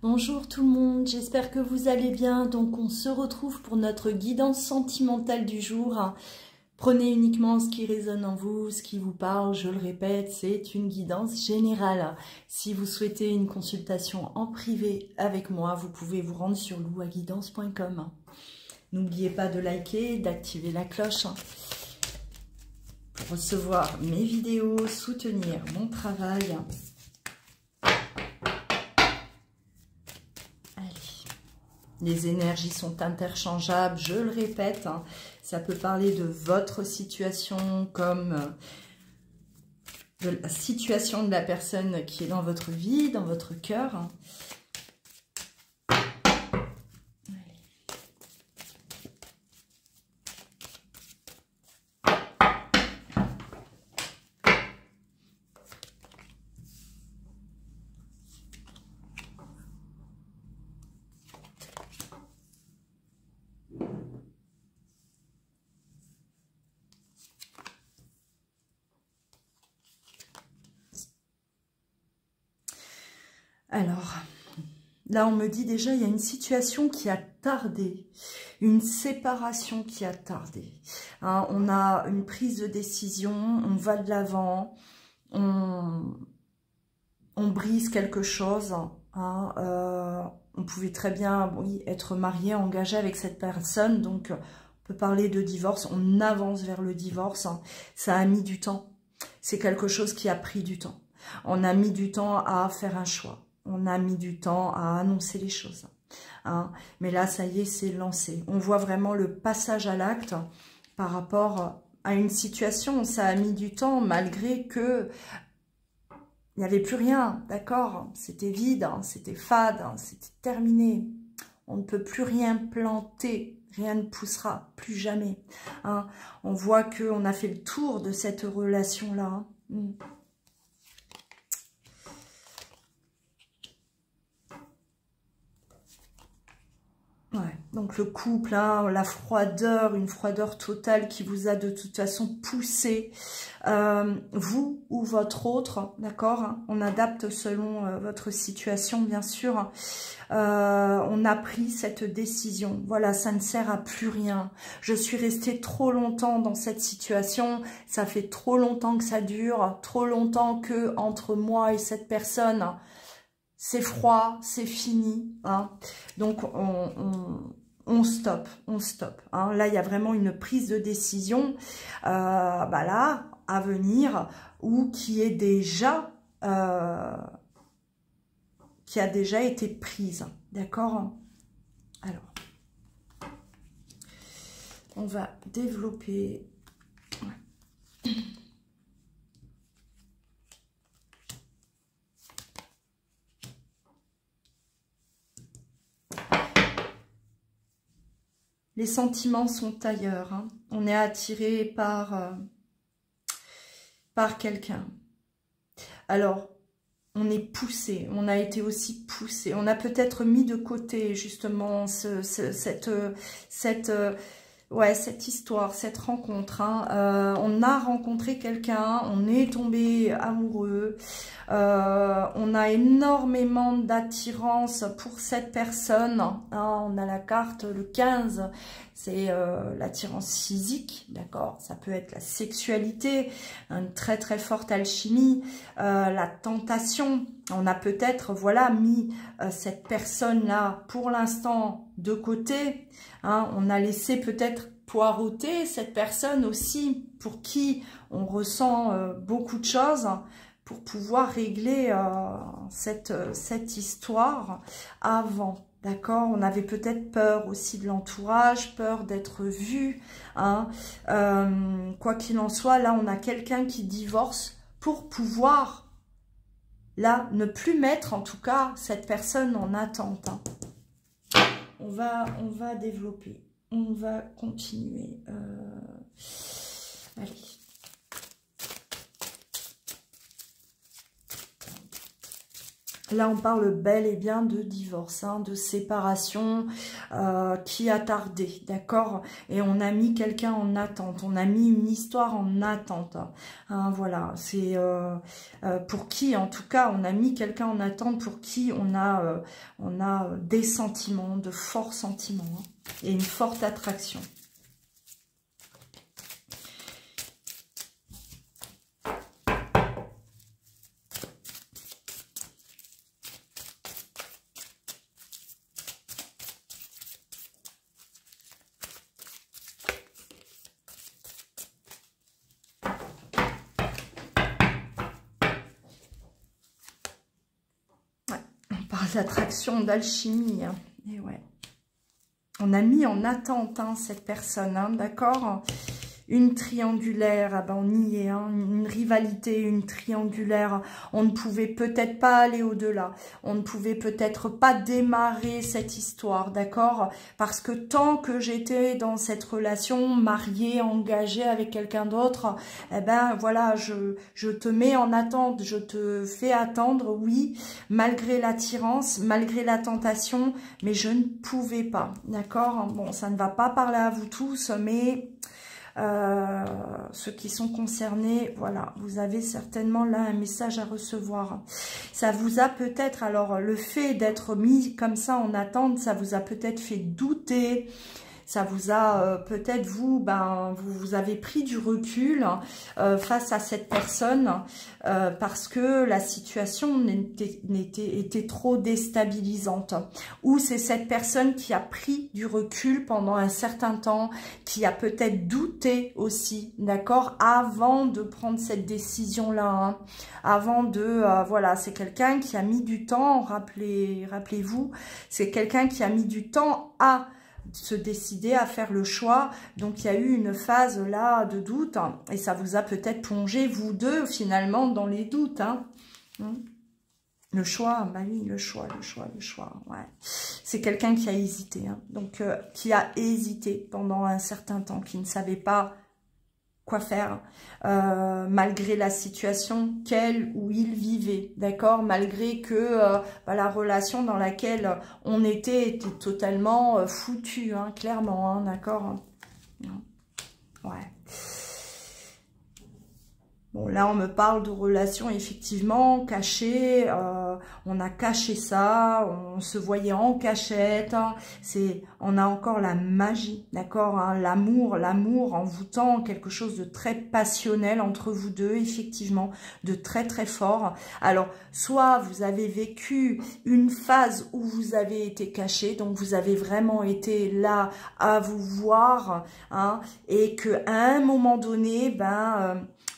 Bonjour tout le monde, j'espère que vous allez bien. Donc on se retrouve pour notre guidance sentimentale du jour. Prenez uniquement ce qui résonne en vous, ce qui vous parle, je le répète, c'est une guidance générale. Si vous souhaitez une consultation en privé avec moi, vous pouvez vous rendre sur louaguidance.com. N'oubliez pas de liker, d'activer la cloche pour recevoir mes vidéos, soutenir mon travail. Les énergies sont interchangeables, je le répète, hein, ça peut parler de votre situation comme de la situation de la personne qui est dans votre vie, dans votre cœur. Hein. Alors, là, on me dit déjà, il y a une situation qui a tardé, une séparation qui a tardé. Hein, on a une prise de décision, on va de l'avant, on brise quelque chose. Hein, on pouvait très bien, oui, être marié, engagé avec cette personne, donc on peut parler de divorce, on avance vers le divorce. Hein, ça a mis du temps, c'est quelque chose qui a pris du temps. On a mis du temps à faire un choix. On a mis du temps à annoncer les choses. Hein. Mais là, ça y est, c'est lancé. On voit vraiment le passage à l'acte par rapport à une situation. Ça a mis du temps malgré que il n'y avait plus rien, d'accord? C'était vide, hein, c'était fade, hein, c'était terminé. On ne peut plus rien planter, rien ne poussera, plus jamais. Hein. On voit qu'on a fait le tour de cette relation-là. Hein. Ouais, donc le couple, hein, la froideur, une froideur totale qui vous a de toute façon poussé, vous ou votre autre, d'accord, hein, on adapte selon votre situation bien sûr, on a pris cette décision, voilà, ça ne sert à plus rien, je suis restée trop longtemps dans cette situation, ça fait trop longtemps que ça dure, trop longtemps que entre moi et cette personne, c'est froid, c'est fini. Hein. Donc, on stoppe, on stoppe. Hein. Là, il y a vraiment une prise de décision là, à venir ou qui a déjà été prise. D'accord? Alors, on va développer... Les sentiments sont ailleurs. Hein. On est attiré par quelqu'un. Alors, on est poussé. On a été aussi poussé. On a peut-être mis de côté justement cette histoire, cette rencontre. Hein. On a rencontré quelqu'un, on est tombé amoureux. On a énormément d'attirance pour cette personne. Hein. On a la carte, le 15, c'est l'attirance physique, d'accord. Ça peut être la sexualité, une très très forte alchimie, la tentation. On a peut-être, voilà, mis cette personne-là pour l'instant de côté. Hein. On a laissé peut-être poireauter cette personne aussi pour qui on ressent beaucoup de choses pour pouvoir régler cette histoire avant. D'accord, on avait peut-être peur aussi de l'entourage, peur d'être vu. Hein. Quoi qu'il en soit, là, on a quelqu'un qui divorce pour pouvoir, là, ne plus mettre, en tout cas, cette personne en attente. Hein. On va développer, on va continuer. Allez. Là, on parle bel et bien de divorce, hein, de séparation qui a tardé, d'accord? Et on a mis quelqu'un en attente, on a mis une histoire en attente. Hein, voilà, c'est pour qui, en tout cas, on a mis quelqu'un en attente pour qui on a des sentiments, de forts sentiments, hein, et une forte attraction. D'attraction, d'alchimie, hein. Et ouais. On a mis en attente, hein, cette personne, hein, d'accord? Une triangulaire, ah ben on y est, hein, une rivalité, une triangulaire. On ne pouvait peut-être pas aller au-delà. On ne pouvait peut-être pas démarrer cette histoire, d'accord? Parce que tant que j'étais dans cette relation, mariée, engagée avec quelqu'un d'autre, eh ben voilà, je te mets en attente, je te fais attendre, oui, malgré l'attirance, malgré la tentation, mais je ne pouvais pas, d'accord? Bon, ça ne va pas parler à vous tous, mais... ceux qui sont concernés, voilà, vous avez certainement là un message à recevoir. Ça vous a peut-être, alors le fait d'être mis comme ça en attente, ça vous a peut-être fait douter. Ça vous a peut-être, vous avez pris du recul face à cette personne parce que la situation était trop déstabilisante. Ou c'est cette personne qui a pris du recul pendant un certain temps, qui a peut-être douté aussi, d'accord, avant de prendre cette décision-là. Hein, avant de, voilà, c'est quelqu'un qui a mis du temps, rappelez-vous, c'est quelqu'un qui a mis du temps à se décider à faire le choix. Donc il y a eu une phase là de doute, hein, et ça vous a peut-être plongé vous deux finalement dans les doutes, hein. Le choix, bah oui, le choix, ouais. C'est quelqu'un qui a hésité, hein, donc qui a hésité pendant un certain temps, qui ne savait pas quoi faire, malgré la situation qu'elle ou il vivait, d'accord, malgré que la relation dans laquelle on était totalement foutue, hein, clairement, hein, d'accord, ouais. Bon, là, on me parle de relations effectivement cachées. On a caché ça, on se voyait en cachette. Hein, on a encore la magie, d'accord, hein, l'amour envoûtant quelque chose de très passionnel entre vous deux, effectivement, de très très fort. Alors, soit vous avez vécu une phase où vous avez été caché, donc vous avez vraiment été là à vous voir, hein, et que à un moment donné,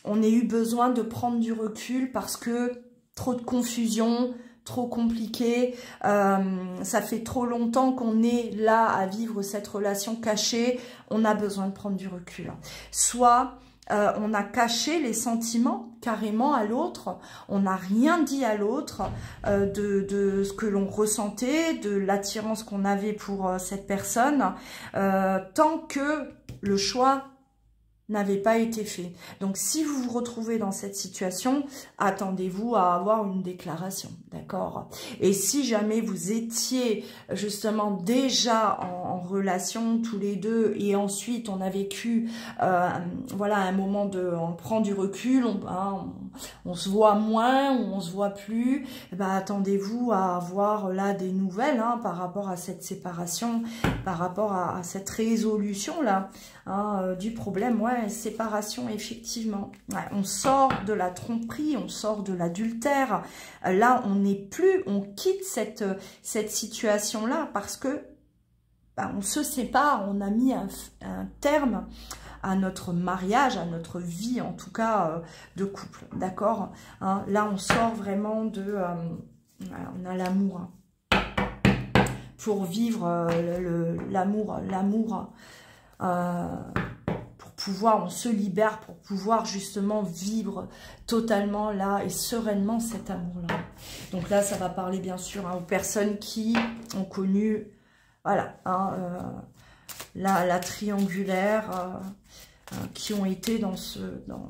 on ait eu besoin de prendre du recul parce que trop de confusion, trop compliqué, ça fait trop longtemps qu'on est là à vivre cette relation cachée, on a besoin de prendre du recul. Soit on a caché les sentiments carrément à l'autre, on n'a rien dit à l'autre de ce que l'on ressentait, de l'attirance qu'on avait pour cette personne, tant que le choix n'avait pas été fait. Donc, si vous vous retrouvez dans cette situation, attendez-vous à avoir une déclaration, d'accord? Et si jamais vous étiez justement déjà en relation tous les deux et ensuite on a vécu, voilà, un moment on prend du recul, on se voit moins ou on se voit plus, attendez-vous à avoir là des nouvelles, hein, par rapport à cette séparation, par rapport à cette résolution là, hein, du problème. Ouais, séparation, effectivement. Ouais, on sort de la tromperie, on sort de l'adultère. Là, on quitte cette situation-là parce que on se sépare, on a mis un terme à notre mariage, à notre vie, en tout cas, de couple, d'accord, hein, là, on sort vraiment de... on a l'amour, hein, pour vivre l'amour, pouvoir, on se libère pour pouvoir justement vivre totalement là et sereinement cet amour-là. Donc là, ça va parler bien sûr, hein, aux personnes qui ont connu, voilà, hein, la triangulaire, qui ont été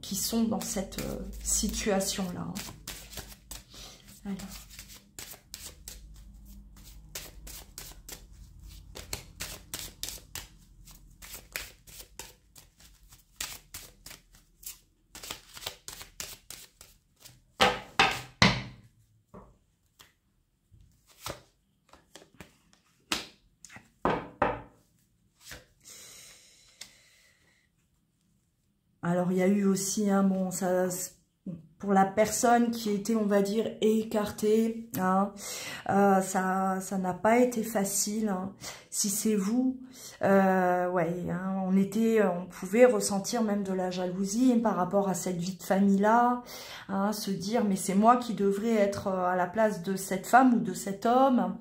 qui sont dans cette situation-là. Hein. Alors. Alors, il y a eu aussi, hein, bon, ça, pour la personne qui était, on va dire, écartée, hein, ça n'a pas été facile. Hein. Si c'est vous, ouais, hein, on pouvait ressentir même de la jalousie par rapport à cette vie de famille-là, hein, se dire, mais c'est moi qui devrais être à la place de cette femme ou de cet homme.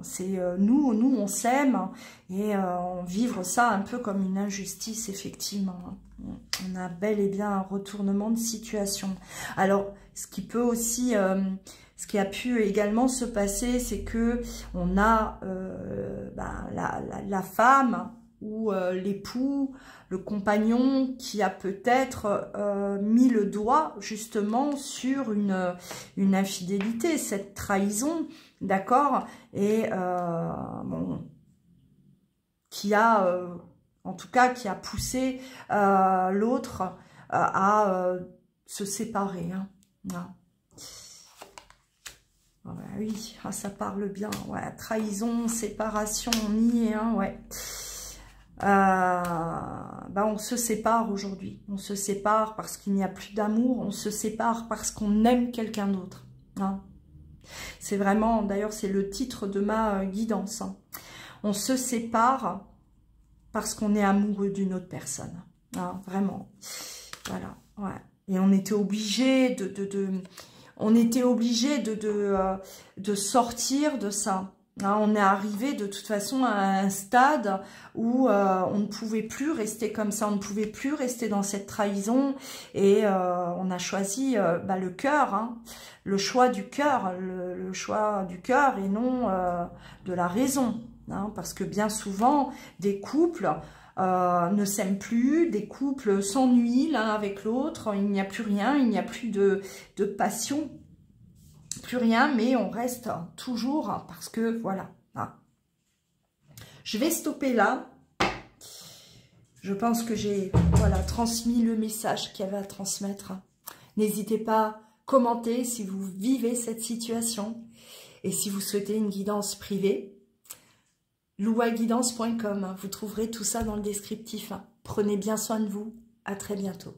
C'est nous on s'aime et on vivre ça un peu comme une injustice, effectivement. On a bel et bien un retournement de situation. Alors, ce qui peut aussi, ce qui a pu également se passer, c'est que on a la femme ou l'époux, le compagnon qui a peut-être mis le doigt justement sur une infidélité, cette trahison, d'accord, et bon, qui a, en tout cas, qui a poussé l'autre à se séparer. Hein. Voilà. Ah bah oui, ça parle bien. Ouais, trahison, séparation, on y est, hein, ouais. On se sépare aujourd'hui. On se sépare parce qu'il n'y a plus d'amour. On se sépare parce qu'on aime quelqu'un d'autre. Hein. C'est vraiment, d'ailleurs, c'est le titre de ma guidance. Hein. On se sépare parce qu'on est amoureux d'une autre personne. Hein, vraiment. Voilà. Ouais. Et on était obligé de sortir de ça. Hein, on est arrivé de toute façon à un stade où on ne pouvait plus rester comme ça, on ne pouvait plus rester dans cette trahison et on a choisi le cœur, hein, le choix du cœur, le choix du cœur et non de la raison. Hein, parce que bien souvent, des couples ne s'aiment plus, des couples s'ennuient l'un avec l'autre, il n'y a plus rien, il n'y a plus de passion. Plus rien, mais on reste toujours parce que voilà. Je vais stopper là. Je pense que j'ai transmis le message qu'il y avait à transmettre. N'hésitez pas à commenter si vous vivez cette situation et si vous souhaitez une guidance privée. louaguidance.com, vous trouverez tout ça dans le descriptif. Prenez bien soin de vous. À très bientôt.